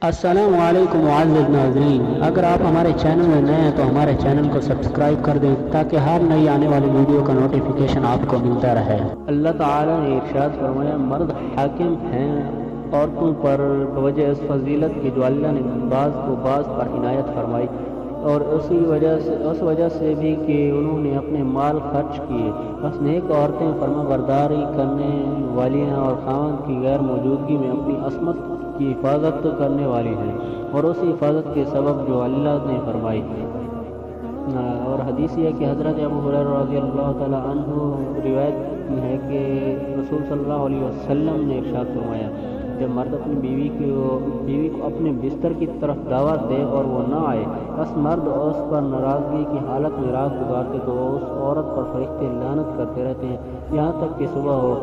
السلام علیکم معزز ناظرین، اگر آپ ہمارے چینل میں نئے ہیں تو ہمارے چینل کو سبسکرائب کر دیں تاکہ ہر نئی آنے والی ویڈیو کا نوٹیفیکیشن آپ کو ملتا رہے۔ اللہ تعالیٰ نے ارشاد فرمایا، مرد حاکم ہیں عورتوں پر بوجہ اس فضیلت کی جو اللہ نے بعض کو بعض پر عنایت فرمائی، اور اس وجہ سے بھی کہ انہوں نے اپنے مال خرچ کیے۔ بس نیک عورتیں فرما برداری کرنے والی ہیں اور خاوند کی غیر موجودگی میں اپنی عصمت کی حفاظت کرنے والی ہیں، اور اسی حفاظت کے سبب جو اللہ نے فرمائی۔ اور حدیث یہ کہ حضرت ابو ہریرہ رضی اللہ تعالیٰ عنہ روایت ہے کہ رسول صلی اللہ علیہ وسلم نے ارشاد فرمایا، جب مرد اپنی بیوی کو اپنے بستر کی طرف دعوت دے اور وہ نہ آئے، بس مرد اس پر ناراضگی کی حالت میں رات گزارتے تو اس عورت پر فرشتے لعنت کرتے رہتے ہیں یہاں تک کہ صبح ہو۔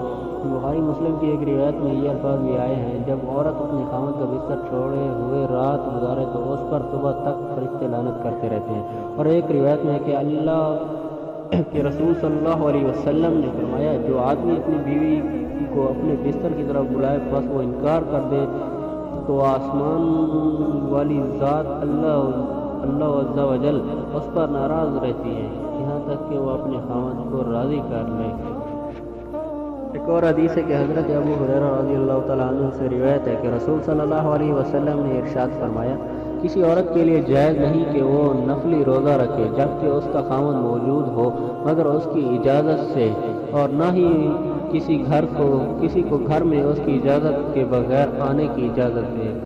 بخاری مسلم کی ایک روایت میں یہ الفاظ بھی آئے ہیں، جب عورت اپنے خاوند کا بستر چھوڑے ہوئے رات گزارے تو اس پر صبح تک فرشتے لعنت کرتے رہتے ہیں۔ اور ایک روایت میں ہے کہ اللہ کے رسول صلی اللہ علیہ وسلم نے فرمایا، جو آدمی اپنی بیوی کو اپنے بستر کی طرف بلائے بس وہ انکار کر دے تو آسمان والی ذات اللہ عز و جل اس پر ناراض رہتی ہے یہاں تک کہ وہ اپنے خاوند کو راضی کر لے۔ ایک اور حدیث ہے کہ حضرت ابو ہریرہ رضی اللہ تعالیٰ عنہ سے روایت ہے کہ رسول صلی اللہ علیہ وسلم نے ارشاد فرمایا، کسی عورت کے لیے جائز نہیں کہ وہ نفلی روزہ رکھے جبکہ اس کا خاوند موجود ہو مگر اس کی اجازت سے، اور نہ ہی کسی کو گھر میں اس کی اجازت کے بغیر آنے کی اجازت دے۔